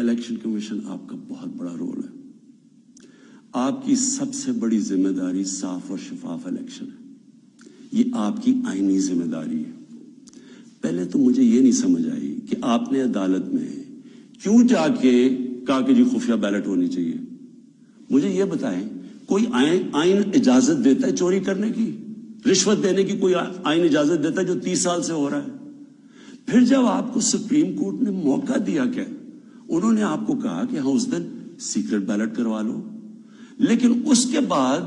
Election commission آپ کا بہت بڑا رول ہے. آپ کی سب سے بڑی ذمہ داری صاف اور شفاف الیکشن ہے. یہ آپ کی آئینی ذمہ داری ہے. پہلے تو مجھے یہ نہیں سمجھ آئی کہ آپ نے عدالت میں کیوں جا کے کہا کہ جی خفیہ بیلٹ ہونی چاہیے. مجھے یہ بتائیں, کوئی آئین اجازت دیتا ہے چوری کرنے کی, رشوت دینے کی؟ کوئی آئین اجازت دیتا ہے جو 30 سال سے ہو رہا ہے؟ پھر جب آپ کو سپریم کورٹ نے موقع دیا, کہ انہوں نے آپ کو کہا کہ ہاں اس دن سیکرٹ بیلٹ کروا لو, لیکن اس کے بعد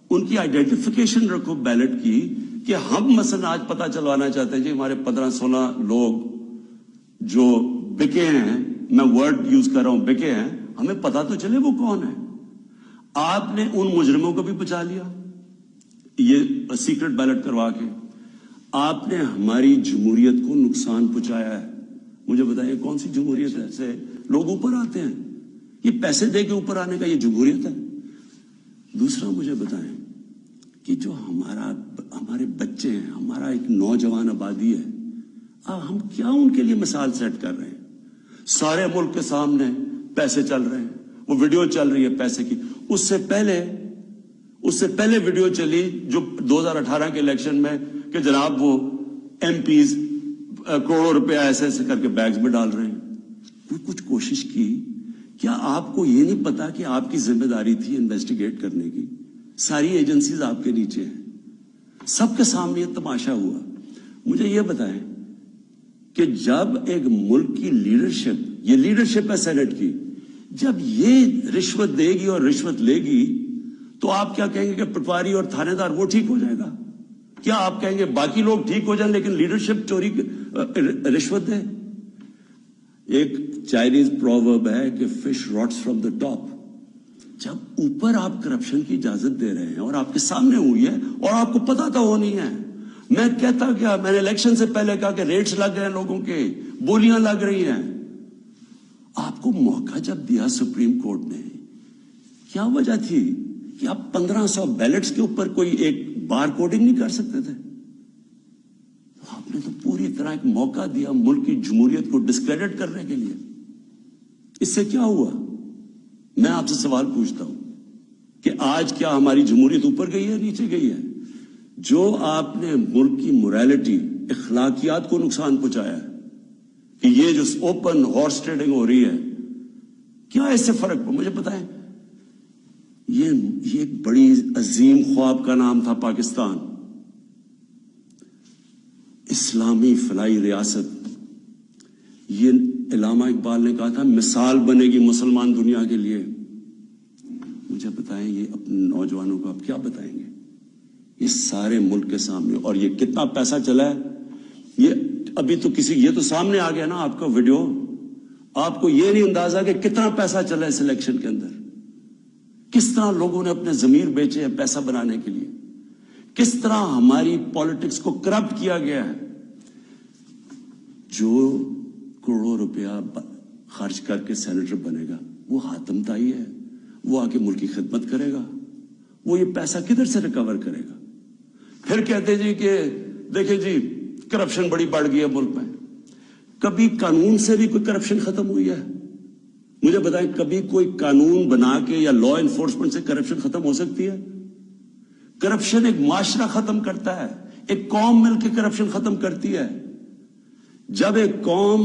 ان کی آئیڈینٹیفیکیشن رکھو بیلٹ کی, کہ ہم مثلا آج پتہ چلوانا چاہتے ہیں جی ہمارے 15-16 لوگ جو بکے ہیں, میں ورڈ یوز کر رہا ہوں بکے ہیں, ہمیں پتہ تو چلے وہ کون ہے. آپ نے ان مجرموں کو بھی بچا لیا یہ سیکرٹ بیلٹ کروا کے. آپ نے ہماری جمہوریت کو نقصان پہنچایا ہے. مجھے بتائیے کون سی جمہوریت ہے سے لوگ اوپر آتے ہیں؟ یہ پیسے دے کے اوپر آنے کا یہ جمہوریت ہے؟ دوسرا مجھے بتائیں کہ جو ہمارے بچے ہیں, ہمارا ایک نوجوان آبادی ہے, ہم کیا ان کے لیے مثال سیٹ کر رہے ہیں؟ سارے ملک کے سامنے پیسے چل رہے ہیں, وہ ویڈیو چل رہی ہے پیسے کی. اس سے پہلے ویڈیو چلی جو 2018 کے الیکشن میں کہ جناب وہ ایم پیز کروڑوں روپے ایسے ایسے کر کے بیگز میں ڈال رہے ہیں. وہ کچھ کوشش کی؟ کیا آپ کو یہ نہیں پتا کہ آپ کی ذمہ داری تھی انویسٹیگیٹ کرنے کی؟ ساری ایجنسیز آپ کے نیچے ہیں, سب کے سامنے یہ تماشا ہوا. مجھے یہ بتائیں کہ جب ایک ملک کی لیڈرشپ, یہ لیڈرشپ ہے سینٹ کی, جب یہ رشوت دے گی اور رشوت لے گی تو آپ کیا کہیں گے کہ پٹواری اور تھانے دار وہ ٹھیک ہو جائے گا؟ کیا آپ کہیں گے باقی لوگ ٹھیک ہو جائیں لیکن لیڈرشپ چوری رشوت دے؟ ایک چائنیز پروورب ہے کہ fish rots from the top. جب اوپر آپ کرپشن کی اجازت دے رہے ہیں اور آپ کے سامنے ہوئی ہے اور آپ کو پتا تو ہونی ہے. میں کہتا کیا, میں نے الیکشن سے پہلے کہا کہ ریٹس لگ گئے ہیں لوگوں کے, بولیاں لگ رہی ہیں. آپ کو موقع جب دیا سپریم کورٹ نے, کیا وجہ تھی کہ آپ 1500 بیلٹس کے اوپر کوئی ایک بار کوڈنگ نہیں کر سکتے تھے؟ آپ نے تو پوری طرح ایک موقع دیا ملک کی جمہوریت کو ڈسکریڈٹ کرنے کے لیے. اس سے کیا ہوا؟ میں آپ سے سوال پوچھتا ہوں کہ آج کیا ہماری جمہوریت اوپر گئی ہے, نیچے گئی ہے؟ جو آپ نے ملک کی موریلٹی, اخلاقیات کو نقصان پہنچایا ہے, کہ یہ جو اوپن ہارس ٹریڈنگ ہو رہی ہے, کیا اس سے فرق پڑا؟ مجھے بتائیں. یہ ایک بڑی عظیم خواب کا نام تھا پاکستان, اسلامی فلاحی ریاست. یہ علامہ اقبال نے کہا تھا مثال بنے گی مسلمان دنیا کے لیے. مجھے بتائیں یہ اپنے نوجوانوں کو آپ کیا بتائیں گے یہ سارے ملک کے سامنے؟ اور یہ کتنا پیسہ چلا ہے, یہ ابھی تو یہ تو سامنے آ گیا نا آپ کا ویڈیو. آپ کو یہ نہیں اندازہ کہ کتنا پیسہ چلا ہے اس الیکشن کے اندر, کس طرح لوگوں نے اپنے ضمیر بیچے ہیں پیسہ بنانے کے لیے, کس طرح ہماری پالیٹکس کو کرپٹ کیا گیا ہے. جو کروڑوں روپیہ خرچ کر کے سینیٹر بنے گا وہ حاتم تائی ہے, وہ آ کے ملک کی خدمت کرے گا, وہ یہ پیسہ کدھر سے ریکور کرے گا؟ پھر کہتے جی کہ دیکھیں جی کرپشن بڑی بڑھ گئی ہے ملک میں. کبھی قانون سے بھی کوئی کرپشن ختم ہوئی ہے؟ مجھے بتائیں, کبھی کوئی قانون بنا کے یا لا انفورسمنٹ سے کرپشن ختم ہو سکتی ہے؟ کرپشن ایک معاشرہ ختم کرتا ہے, ایک قوم مل کے کرپشن ختم کرتی ہے. جب ایک قوم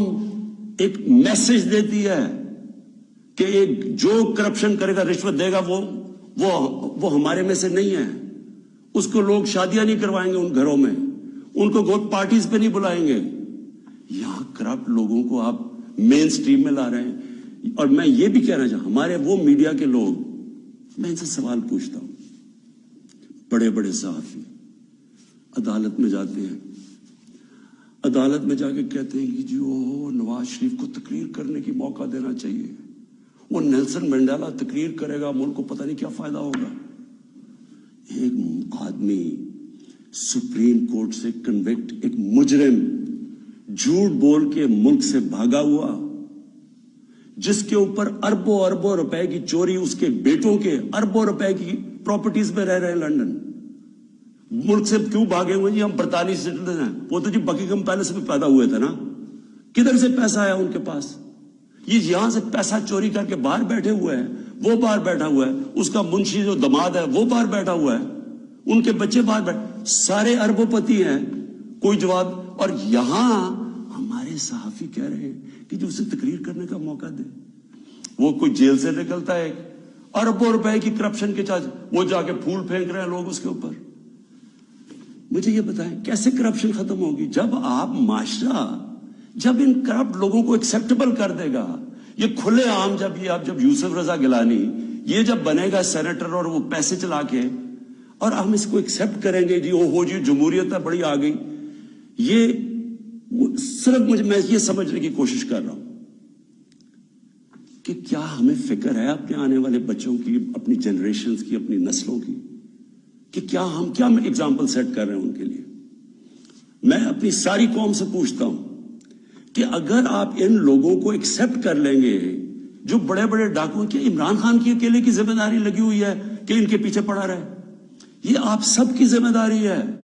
ایک میسج دیتی ہے کہ ایک جو کرپشن کرے گا, رشوت دے گا, وہ ہمارے میں سے نہیں ہے, اس کو لوگ شادیاں نہیں کروائیں گے ان گھروں میں, ان کو گوٹ پارٹیز پہ نہیں بلائیں گے. یہاں کرپٹ لوگوں کو آپ مین سٹریم میں لا رہے ہیں. اور میں یہ بھی کہنا چاہتا ہوں, ہمارے وہ میڈیا کے لوگ, میں ان سے سوال پوچھتا ہوں, بڑے بڑے صحافی عدالت میں جاتے ہیں, عدالت میں جا کے کہتے ہیں کہ جی وہ نواز شریف کو تقریر کرنے کی موقع دینا چاہیے, وہ نیلسن منڈیلا تقریر کرے گا, ملک کو پتہ نہیں کیا فائدہ ہوگا. ایک آدمی سپریم کورٹ سے کنوکٹ, ایک مجرم جھوٹ بول کے ملک سے بھاگا ہوا, جس کے اوپر اربوں اربوں روپے کی چوری, اس کے بیٹوں کے اربوں روپے کی پراپرٹیز میں رہ رہے ہیں لندن. ملک سے کیوں بھاگے ہوئے جی؟ ہم برطانوی سٹیزن ہیں. وہ تو جی بکنگھم پیلس میں پیدا ہوئے تھے نا, کدھر سے پیسہ آیا ان کے پاس؟ یہ یہاں سے پیسہ چوری کر کے باہر بیٹھے ہوئے ہیں، وہ باہر بیٹھا ہوا ہے، اس کا منشی جو دماد ہے وہ باہر بیٹھا ہوا ہے، ان کے بچے باہر بیٹھے، سارے اربوں پتی ہیں، کوئی جواب۔ اور یہاں ہمارے صحافی کہہ رہے ہیں کہ جو اسے تقریر کرنے کا موقع دے، وہ کوئی جیل سے نکلتا ہے اربوں روپے کی کرپشن کے چارج، وہ جا کے پھول پھینک رہے ہیں لوگ اس کے اوپر۔ مجھے یہ بتائیں کیسے کرپشن ختم ہوگی؟ جب آپ معاشرہ جب ان کرپٹ لوگوں کو ایکسیپٹیبل کر دے گا، یہ کھلے عام جب یوسف رضا گیلانی یہ جب بنے گا سینیٹر اور وہ پیسے چلا کے، اور ہم اس کو ایکسیپٹ کریں گے، جی او ہو جی جمہوریت ہے بڑی آ گئی، یہ صرف میں یہ سمجھنے کی کوشش کر رہا ہوں کہ کیا ہمیں فکر ہے اپنے آنے والے بچوں کی، اپنی جنریشنز کی، اپنی نسلوں کی، کہ کیا ہم ایگزامپل سیٹ کر رہے ہیں ان کے لیے۔ میں اپنی ساری قوم سے پوچھتا ہوں کہ اگر آپ ان لوگوں کو ایکسیپٹ کر لیں گے جو بڑے بڑے ڈاکو، کہ عمران خان کی اکیلے کی ذمہ داری لگی ہوئی ہے کہ ان کے پیچھے پڑا رہے؟ یہ آپ سب کی ذمہ داری ہے۔